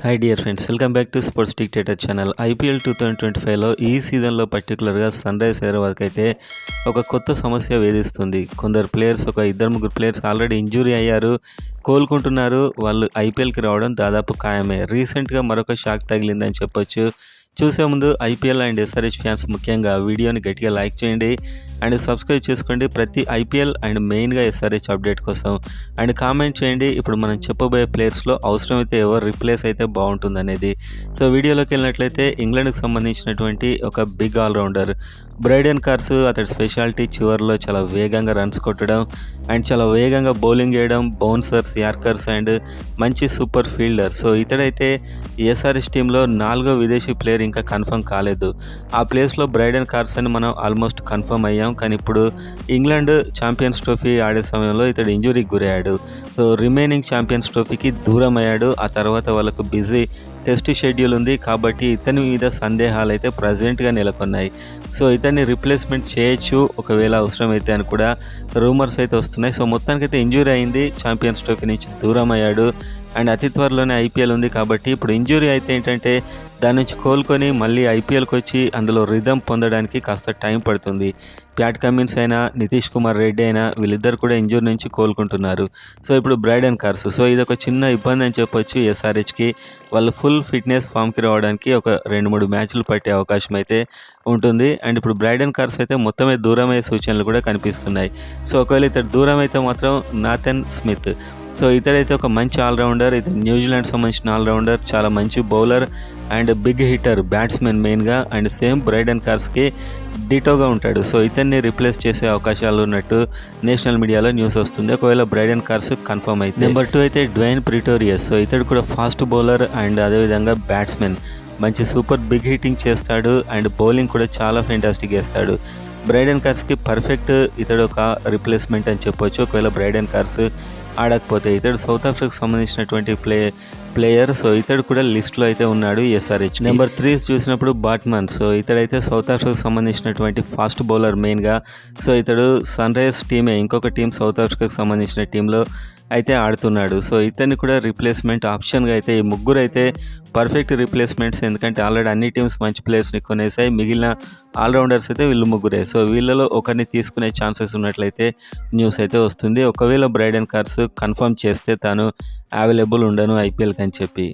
Hi dear friends, welcome back to sports dictator channel. IPL 2025లో ఈ సీజన్లో పర్టికులర్గా సన్ రైజ్ హైదరాబాద్కి అయితే ఒక కొత్త సమస్య వేధిస్తుంది. కొందరు ప్లేయర్స్, ఒక ఇద్దరు ముగ్గురు ప్లేయర్స్ ఆల్రెడీ ఇంజూరీ అయ్యారు, కోలుకుంటున్నారు. వాళ్ళు ఐపీఎల్కి రావడం దాదాపు ఖాయమే. రీసెంట్గా మరొక షాక్ తగిలిందని చెప్పొచ్చు. చూసే ముందు ఐపీఎల్ అండ్ ఎస్ఆర్హెచ్ ఫ్యాన్స్ ముఖ్యంగా వీడియోని గట్టిగా లైక్ చేయండి అండ్ సబ్స్క్రైబ్ చేసుకోండి ప్రతి ఐపీఎల్ అండ్ మెయిన్గా ఎస్ఆర్హెచ్ అప్డేట్ కోసం. అండ్ కామెంట్ చేయండి ఇప్పుడు మనం చెప్పబోయే ప్లేయర్స్లో అవసరమైతే ఎవరు రిప్లేస్ అయితే బాగుంటుంది అనేది. సో వీడియోలోకి వెళ్ళినట్లయితే ఇంగ్లాండ్కి సంబంధించినటువంటి ఒక బిగ్ ఆల్రౌండర్ బ్రైడెన్ కార్స్. అతడి స్పెషాలిటీ చివర్లో చాలా వేగంగా రన్స్ కొట్టడం అండ్ చాలా వేగంగా బౌలింగ్ చేయడం, బౌన్సర్స్, యార్కర్స్ అండ్ మంచి సూపర్ ఫీల్డర్. సో ఇతడైతే ఎస్ఆర్హెచ్ టీంలో 4వ విదేశీ ప్లేయర్ ఇంకా కన్ఫర్మ్ కాలేదు. ఆ ప్లేస్లో బ్రైడెన్ కార్స్ అని మనం ఆల్మోస్ట్ కన్ఫర్మ్ అయ్యాం. కానీ ఇప్పుడు ఇంగ్లాండ్ ఛాంపియన్స్ ట్రోఫీ ఆడే సమయంలో ఇతడు ఇంజురీకి గురయ్యాడు. సో రిమైనింగ్ ఛాంపియన్స్ ట్రోఫీకి దూరం అయ్యాడు. ఆ తర్వాత వాళ్ళకు బిజీ టెస్ట్ షెడ్యూల్ ఉంది కాబట్టి ఇతని మీద సందేహాలు అయితే ప్రజెంట్గా నెలకొన్నాయి. సో ఇతన్ని రిప్లేస్మెంట్ చేయొచ్చు ఒకవేళ అవసరమైతే అని కూడా రూమర్స్ అయితే వస్తున్నాయి. సో మొత్తానికైతే ఇంజూరీ అయింది, ఛాంపియన్స్ ట్రోఫీ నుంచి దూరం అయ్యాడు అండ్ అతి త్వరలోనే ఐపీఎల్ ఉంది కాబట్టి ఇప్పుడు ఇంజూరీ అయితే ఏంటంటే దాని నుంచి కోలుకొని మళ్ళీ ఐపీఎల్కి వచ్చి అందులో రిథమ్ పొందడానికి కాస్త టైం పడుతుంది. ప్యాట్ కమిన్స్ అయినా, నితీష్ కుమార్ రెడ్డి అయినా వీళ్ళిద్దరు కూడా ఇంజూరీ నుంచి కోలుకుంటున్నారు. సో ఇప్పుడు బ్రైడెన్ కార్స్, సో ఇది ఒక చిన్న ఇబ్బంది అని చెప్పొచ్చు ఎస్ఆర్హెచ్కి. వాళ్ళు ఫుల్ ఫిట్నెస్ ఫామ్కి రావడానికి ఒక 2-3 మ్యాచ్లు పట్టే అవకాశం అయితే ఉంటుంది. అండ్ ఇప్పుడు బ్రైడెన్ కార్స్ అయితే మొత్తమే దూరమయ్యే సూచనలు కూడా కనిపిస్తున్నాయి. సో ఒకవేళ ఇతడు దూరం అయితే మాత్రం నాథన్ స్మిత్, సో ఇతడైతే ఒక మంచి ఆల్రౌండర్. ఇది న్యూజిలాండ్ సంబంధించిన ఆల్రౌండర్, చాలా మంచి bowler and big hitter, batsmen మెయిన్గా. అండ్ సేమ్ బ్రైడెన్ కార్స్కి డిటోగా ఉంటాడు. సో ఇతన్ని రిప్లేస్ చేసే అవకాశాలు ఉన్నట్టు నేషనల్ మీడియాలో న్యూస్ వస్తుంది ఒకవేళ బ్రైడెన్ కార్స్ కన్ఫర్మ్ అయితే. నెంబర్ 2 అయితే డ్వైన్ ప్రిటోరియస్. సో ఇతడు కూడా ఫాస్ట్ బౌలర్ అండ్ అదేవిధంగా బ్యాట్స్మెన్, మంచి సూపర్ బిగ్ హిట్టింగ్ చేస్తాడు అండ్ బౌలింగ్ కూడా చాలా ఫెంటాస్టిక్ చేస్తాడు. బ్రైడెన్ కార్స్కి పర్ఫెక్ట్ ఇతడు ఒక రిప్లేస్మెంట్ అని చెప్పొచ్చు ఒకవేళ బ్రైడెన్ కార్స్ ఆడకపోతే. ఇతడు సౌత్ ఆఫ్రికాకు సంబంధించినటువంటి ప్లేయర్. సో ఇతడు కూడా లిస్ట్లో అయితే ఉన్నాడు ఎస్ఆర్హెచ్. నెంబర్ 3 చూసినప్పుడు బాట్మన్. సో ఇతడైతే సౌత్ ఆఫ్రికాకు సంబంధించినటువంటి ఫాస్ట్ బౌలర్ మెయిన్గా. సో ఇతడు సన్ రైజర్స్ టీమే, ఇంకొక టీం సౌత్ ఆఫ్రికాకు సంబంధించిన టీంలో అయితే ఆడుతున్నాడు. సో ఇతన్ని కూడా రిప్లేస్మెంట్ ఆప్షన్గా అయితే ఈ ముగ్గురు అయితే పర్ఫెక్ట్ రిప్లేస్మెంట్స్. ఎందుకంటే ఆల్రెడీ అన్ని టీమ్స్ మంచి ప్లేయర్స్ని కొనేసాయి, మిగిలిన ఆల్రౌండర్స్ అయితే వీళ్ళు ముగ్గురే. సో వీళ్ళలో ఒకరిని తీసుకునే ఛాన్సెస్ ఉన్నట్లయితే న్యూస్ అయితే వస్తుంది ఒకవేళ బ్రైడెన్ కార్స్ కన్ఫర్మ్ చేస్తే తాను అవైలబుల్ ఉండను ఐపీఎల్కి అని చెప్పి.